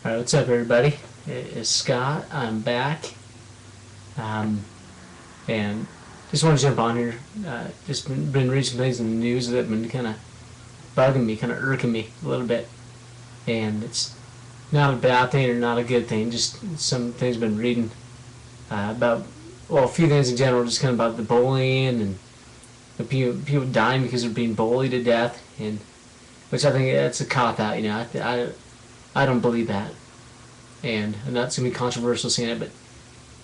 Alright, what's up everybody? It's Scott. I'm back. Um, and just want to jump on here. Just been reading some things in the news that have been kind of bugging me, kind of irking me a little bit. And it's not a bad thing or not a good thing. Just some things I've been reading about, well, a few things in general, just kind of about the bullying and the people dying because they're being bullied to death. And which I think that's a cop out. I don't believe that. And that's going to be controversial saying it, but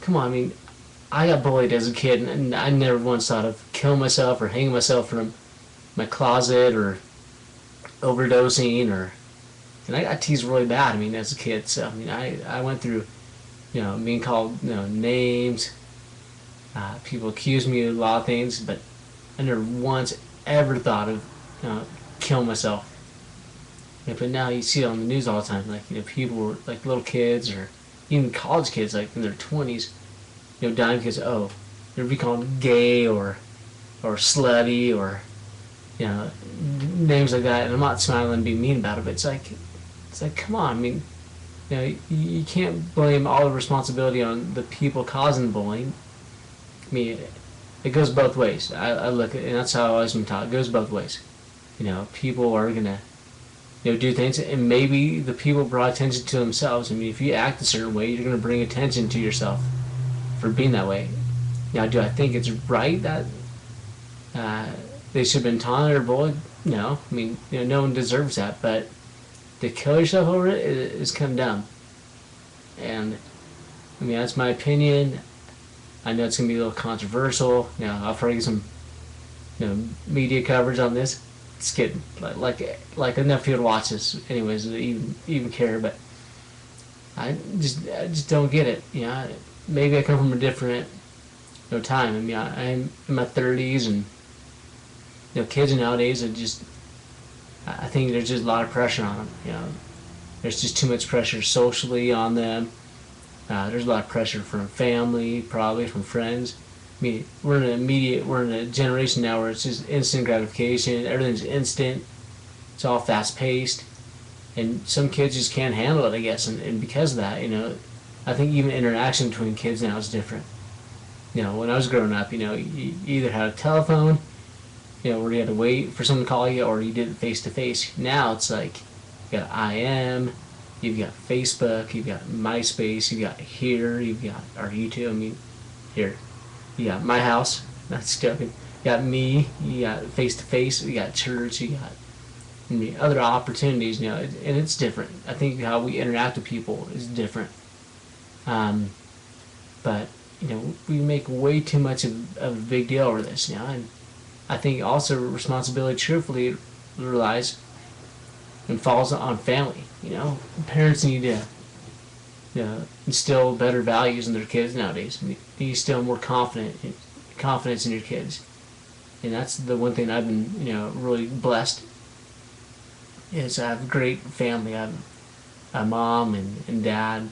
come on, I mean, I got bullied as a kid, and I never once thought of killing myself or hanging myself from my closet or overdosing and I got teased really bad, I mean, as a kid. So, I mean, I went through, being called, names. People accused me of a lot of things, but I never once ever thought of, killing myself. Yeah, but now you see it on the news all the time, like, people were, like, little kids or even college kids, like, in their 20s, dying because, they're being called gay or slutty or, names like that. And I'm not smiling and being mean about it, but it's like, come on, I mean, you can't blame all the responsibility on the people causing the bullying. I mean, it goes both ways. I look at it, and that's how I've always been taught. It goes both ways. People are going to, do things, and maybe the people brought attention to themselves. I mean, if you act a certain way, you're going to bring attention to yourself for being that way. Now, do I think it's right that they should have been taunted or bullied? No. I mean, no one deserves that, but to kill yourself over it is kind of dumb. And, I mean, that's my opinion. I know it's going to be a little controversial. I'll probably get some, media coverage on this. Just kidding. Like enough people to watch this, anyways, to even care. But I just don't get it. Maybe I come from a different, time. I mean, I'm in my 30s, and kids nowadays are just. I think there's just a lot of pressure on them. There's just too much pressure socially on them. There's a lot of pressure from family, probably from friends. I mean, we're in a generation now where it's just instant gratification. Everything's instant. It's all fast paced, and some kids just can't handle it, I guess. And because of that, I think even interaction between kids now is different. When I was growing up, you either had a telephone, where you had to wait for someone to call you, or you did it face to face. Now it's like you got IM, you've got Facebook, you've got MySpace, you've got here, you've got our YouTube. I mean, here. You got my house, that's joking. You got me, you got face to face, you got church, you got other opportunities, and it's different. I think how we interact with people is different. But, we make way too much of a big deal over this, and I think also responsibility, truthfully, relies and falls on family. Parents need to instill better values in their kids nowadays. They need to instill more confidence in your kids, and that's the one thing I've been really blessed. Is I have a great family. I have a mom and dad,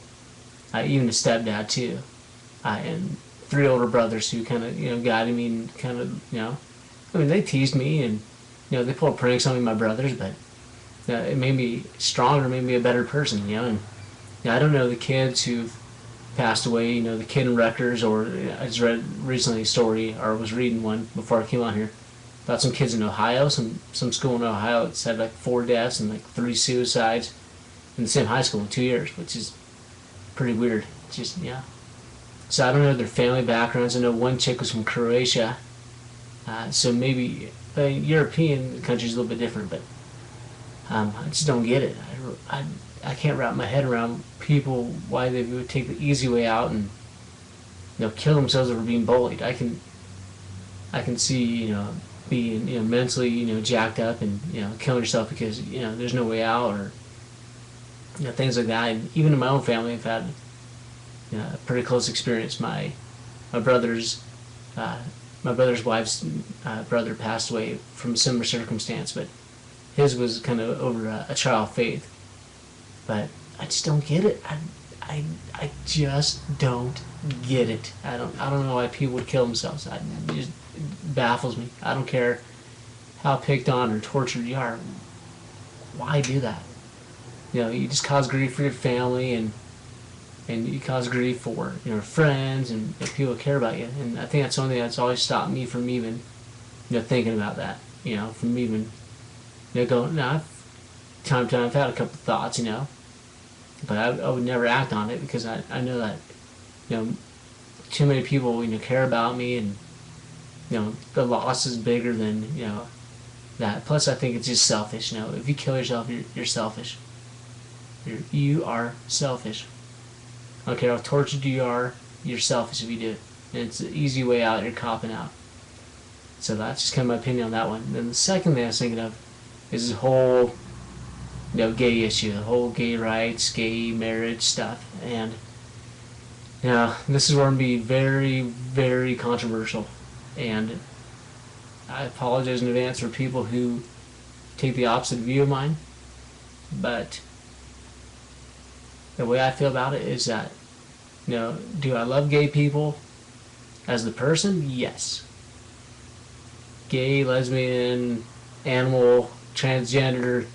even a stepdad too, and 3 older brothers who kind of guided me and kind of I mean, they teased me and they pulled pranks on me, my brothers, but it made me stronger, made me a better person. And I don't know the kids who've passed away, the kid in Rutgers, or I just read recently a story, or was reading one before I came on here, about some kids in Ohio, some school in Ohio that's had like 4 deaths and like 3 suicides in the same high school in 2 years, which is pretty weird. Just, So I don't know their family backgrounds. I know one chick was from Croatia, so maybe European country's a little bit different, but I just don't get it. I can't wrap my head around people, why they would take the easy way out and kill themselves over being bullied. I can see being mentally jacked up and killing yourself because there's no way out, or things like that. And even in my own family, I've had a pretty close experience. My brother's wife's brother passed away from a similar circumstance, but his was kind of over a trial of faith. But I just don't get it. I just don't get it. I don't know why people would kill themselves. It just baffles me. I don't care how picked on or tortured you are. Why do that? you just cause grief for your family, and you cause grief for friends and people who care about you. And I think that's something that's always stopped me from even thinking about that. From even going. Now, time to time I've had a couple of thoughts, but I would never act on it because I know that too many people care about me, and the loss is bigger than that. Plus, I think it's just selfish. If you kill yourself, you're selfish. You are selfish. I don't care how tortured you are, you're selfish if you do it. And it's an easy way out, you're copping out. So that's just kind of my opinion on that one. And then the second thing I was thinking of is this whole gay issue, the whole gay rights, gay marriage stuff. And this is where I'm going to be very, very controversial. And I apologize in advance for people who take the opposite view of mine. But the way I feel about it is that, do I love gay people as the person? Yes. Gay, lesbian, animal, transgender,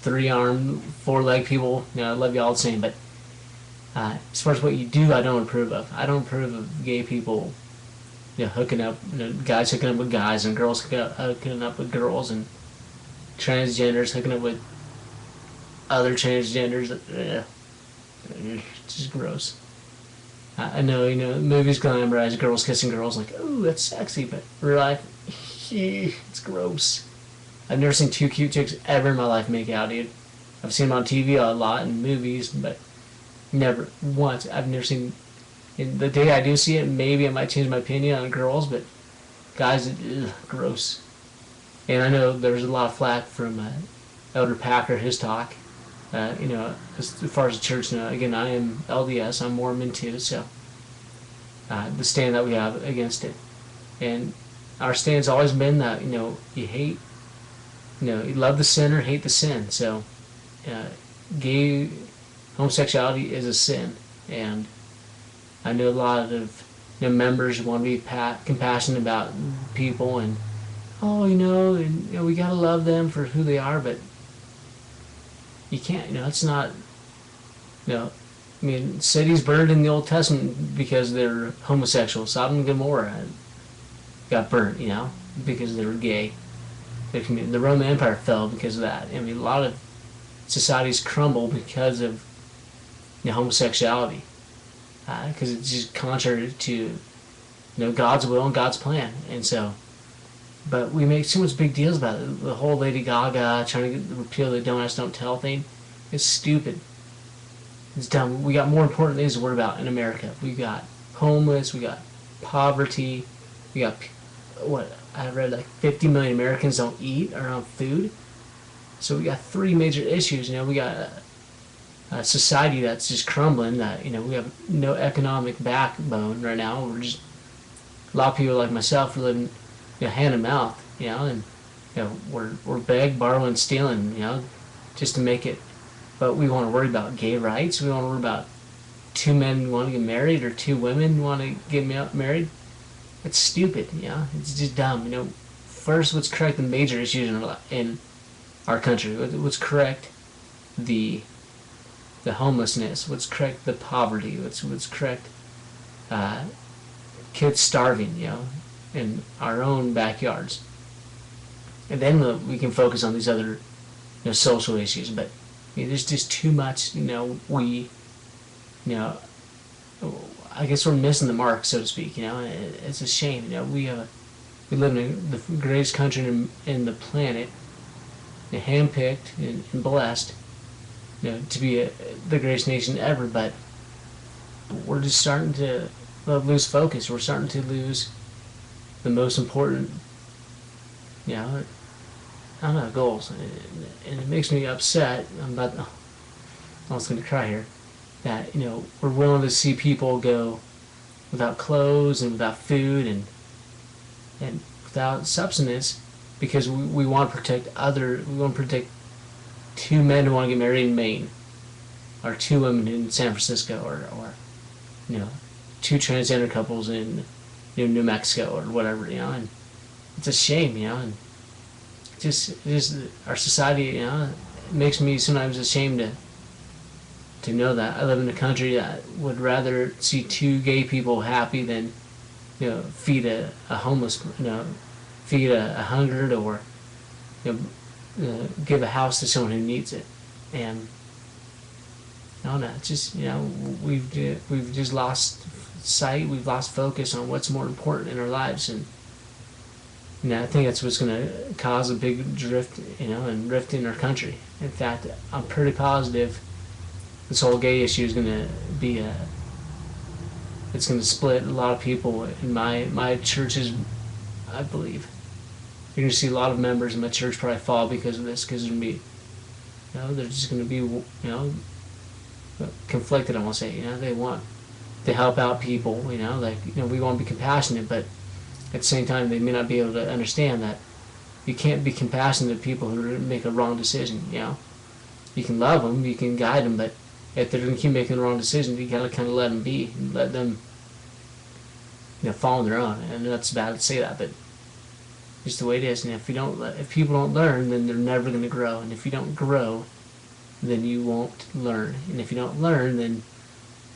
3-armed, 4-leg people, I love you all the same. But as far as what you do, I don't approve of. I don't approve of gay people hooking up, guys hooking up with guys, and girls hooking up with girls, and transgenders hooking up with other transgenders. It's just gross. I know, movies glamorize girls kissing girls like, oh, that's sexy, but in real life, it's gross. I've never seen 2 cute chicks ever in my life make out, dude. I've seen them on TV a lot in movies, but never once. I've never seen. And the day I do see it, maybe I might change my opinion on girls, but guys, gross. And I know there's a lot of flack from Elder Packer, his talk. As far as the church, again, I am LDS, I'm Mormon too, so the stand that we have against it. And our stand's always been that, you hate, you love the sinner, hate the sin. So gay homosexuality is a sin. And I know a lot of members want to be compassionate about people, and we gotta love them for who they are, but you can't. It's not. Cities burned in the Old Testament because they're homosexual. Sodom and Gomorrah got burnt, because they were gay. The Roman Empire fell because of that. A lot of societies crumble because of homosexuality. Because it's just contrary to God's will and God's plan. And so, but we make so much big deals about it. The whole Lady Gaga trying to repeal the Don't Ask, Don't Tell thing. It's stupid. It's dumb. We got more important things to worry about in America. We got homeless, we got poverty, we got, I read like 50 million Americans don't eat or around food. So we got 3 major issues. We got a society that's just crumbling, that we have no economic backbone right now. We're just, a lot of people like myself are living hand to mouth, and we're begging, borrowing, stealing, just to make it. But we want to worry about gay rights. We want to worry about 2 men want to get married, or 2 women want to get married. It's stupid, it's just dumb. First, let's correct the major issues in our country. Let's correct the homelessness. Let's correct the poverty. Let's correct kids starving, in our own backyards. And then we can focus on these other social issues. But there's just too much. I guess we're missing the mark, so to speak. It's a shame. We live in the greatest country in the planet, handpicked and blessed, to be the greatest nation ever. But we're just starting to lose focus. We're starting to lose the most important, goals, and it makes me upset. I'm almost going to cry here. That we're willing to see people go without clothes and without food and without substance because we want to protect we want to protect 2 men who want to get married in Maine, or 2 women in San Francisco, or 2 transgender couples in New Mexico or whatever, and it's a shame, and just our society, it makes me sometimes ashamed to know that I live in a country that would rather see two gay people happy than feed a homeless, feed a hungered, or give a house to someone who needs it. And I don't know, it's just we've just lost sight, we've lost focus on what's more important in our lives, and I think that's what's going to cause a big drift, and rift in our country. In fact, I'm pretty positive this whole gay issue is going to be it's going to split a lot of people in my churches. I believe you're going to see a lot of members in my church probably fall because of this, because they're going to be, they're just going to be, conflicted. I won't say, they want to help out people, we want to be compassionate, but at the same time, they may not be able to understand that you can't be compassionate to people who make a wrong decision. You can love them, you can guide them, but if they're going to keep making the wrong decision, you gotta kind of let them be, and let them, fall on their own. And that's bad to say that, but just the way it is. And if people don't learn, then they're never going to grow. And if you don't grow, then you won't learn. And if you don't learn, then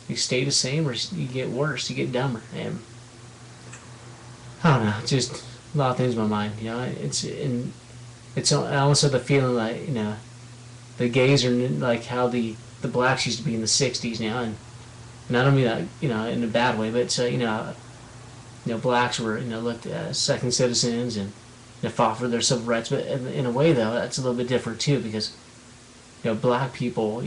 you stay the same, or you get worse, you get dumber. And I don't know, just a lot of things in my mind. I almost have the feeling like the gays are like how the blacks used to be in the '60s now, and I don't mean that in a bad way, but blacks were looked at as second citizens and fought for their civil rights. But in a way, though, that's a little bit different too, because black people,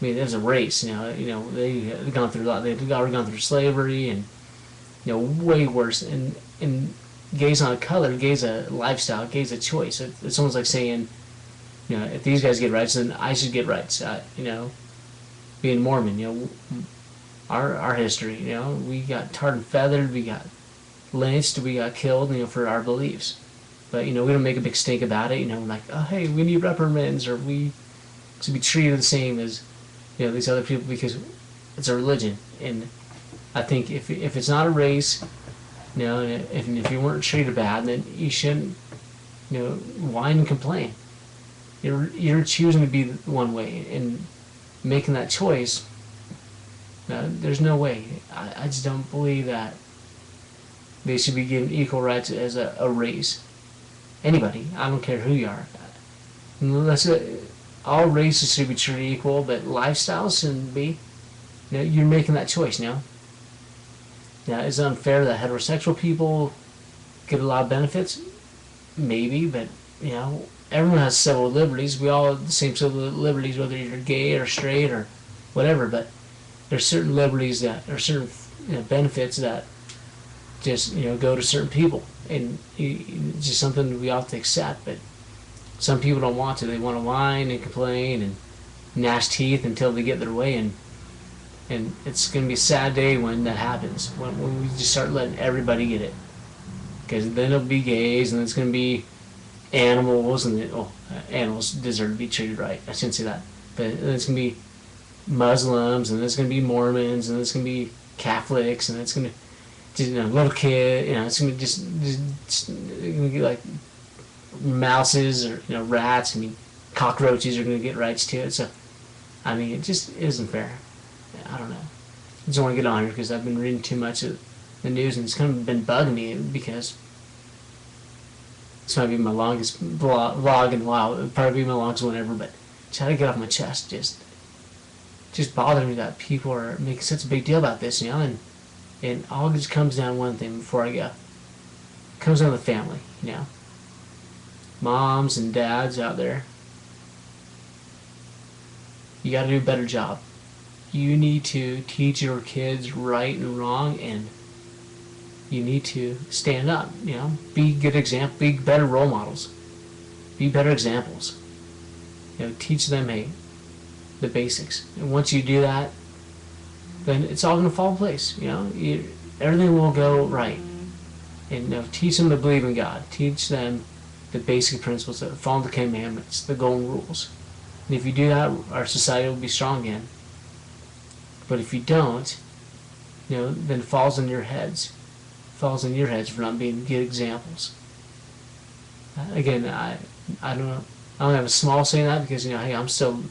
there's a race. They had gone through a lot. They've gone through slavery and way worse. And gay's not a color, gay's a lifestyle, gay's a choice. It's almost like saying, if these guys get rights, then I should get rights. Being Mormon, our history, we got tarred and feathered, we got lynched, we got killed, for our beliefs. But we don't make a big stink about it. Like, oh hey, we need reprimands, or we should be treated the same as these other people, because it's a religion. And I think if it's not a race, and if you weren't treated bad, then you shouldn't whine and complain. You're choosing to be one way and making that choice. There's no way. I just don't believe that they should be given equal rights as a race. Anybody, I don't care who you are. All races should be treated equal, but lifestyles shouldn't be. You're making that choice now. Now, is it unfair that heterosexual people get a lot of benefits? Maybe, but everyone has civil liberties. We all have the same civil liberties, whether you're gay or straight or whatever. But there's certain liberties that, or certain benefits that just go to certain people, and it's just something we have to accept. But some people don't want to. They want to whine and complain and gnash teeth until they get their way, and it's going to be a sad day when that happens, when we just start letting everybody get it. Because then it'll be gays, and it's going to be animals, and animals deserve to be treated right. I shouldn't say that. But then it's going to be Muslims, and it's going to be Mormons, and it's going to be Catholics, and it's going to just little kid. It's going to just going to be like mouses or rats. Cockroaches are going to get rights too. So it just isn't fair. I don't know. I just want to get on here because I've been reading too much of the news, and it's kind of been bugging me, because this might be my longest vlog in a while. It'll probably be my longest one ever, but try to get off my chest. Just bothering me that people are making such a big deal about this, and all just comes down to one thing before I go. It comes down to the family, Moms and dads out there. You got to do a better job. You need to teach your kids right and wrong, and you need to stand up, be good example, be better role models, be better examples. Teach them, the basics. And once you do that, then it's all going to fall in place. Everything will go right. And teach them to believe in God. Teach them the basic principles, that follow the commandments, the golden rules. And if you do that, our society will be strong again. But if you don't, then it falls on your heads. It falls on your heads for not being good examples. Again, I don't know. I only have a small say in that because, hey, I'm still